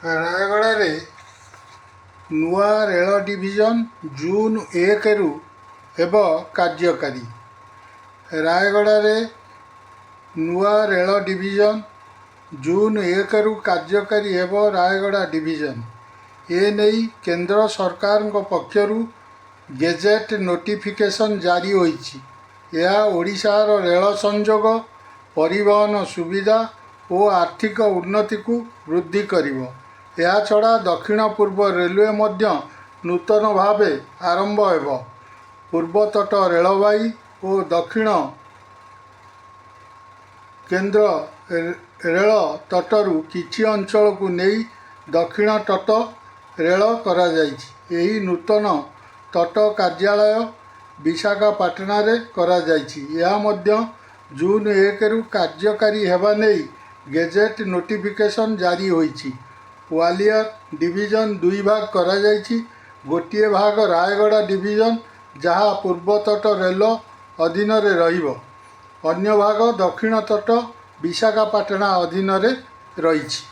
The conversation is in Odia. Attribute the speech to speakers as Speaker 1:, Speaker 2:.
Speaker 1: ରାୟଗଡ଼ାରେ ନୂଆ ରେଳ ଡିଭିଜନ ଜୁନ୍ 1ରୁ ହେବ କାର୍ଯ୍ୟକାରୀ। ରାୟଗଡ଼ାରେ ନୂଆ ରେଳ ଡିଭିଜନ ଜୁନ୍ 1ରୁ କାର୍ଯ୍ୟକାରୀ ହେବ। ରାୟଗଡ଼ା ଡିଭିଜନ ଏନେଇ କେନ୍ଦ୍ର ସରକାରଙ୍କ ପକ୍ଷରୁ ଗେଜେଟ୍ ନୋଟିଫିକେସନ୍ ଜାରି ହୋଇଛି। ଏହା ଓଡ଼ିଶାର ରେଳ ସଂଯୋଗ, ପରିବହନ ସୁବିଧା ଓ ଆର୍ଥିକ ଉନ୍ନତିକୁ ବୃଦ୍ଧି କରିବ। ଏହାଛଡ଼ା ଦକ୍ଷିଣ ପୂର୍ବ ରେଲୱେ ମଧ୍ୟ ନୂତନ ଭାବେ ଆରମ୍ଭ ହେବ। ପୂର୍ବତଟ ରେଳବାଇ ଓ ଦକ୍ଷିଣ କେନ୍ଦ୍ର ରେଳ ତଟରୁ କିଛି ଅଞ୍ଚଳକୁ ନେଇ ଦକ୍ଷିଣ ତଟ ରେଳ କରାଯାଇଛି। ଏହି ନୂତନ ତଟ କାର୍ଯ୍ୟାଳୟ ବିଶାଖାପାଟଣାରେ କରାଯାଇଛି। ଏହା ମଧ୍ୟ ଜୁନ୍ 1ରୁ କାର୍ଯ୍ୟକାରୀ ହେବା ନେଇ ଗେଜେଟ୍ ନୋଟିଫିକେସନ୍ ଜାରି ହୋଇଛି। ଗ୍ୱାଲିୟର ଡିଭିଜନ ଦୁଇ ଭାଗ କରାଯାଇଛି। ଗୋଟିଏ ଭାଗ ରାୟଗଡ଼ା ଡିଭିଜନ ଯାହା ପୂର୍ବତଟ ରେଳ ଅଧୀନରେ ରହିବ। ଅନ୍ୟ ଭାଗ ଦକ୍ଷିଣ ତଟ ବିଶାଖାପାଟଣା ଅଧୀନରେ ରହିଛି।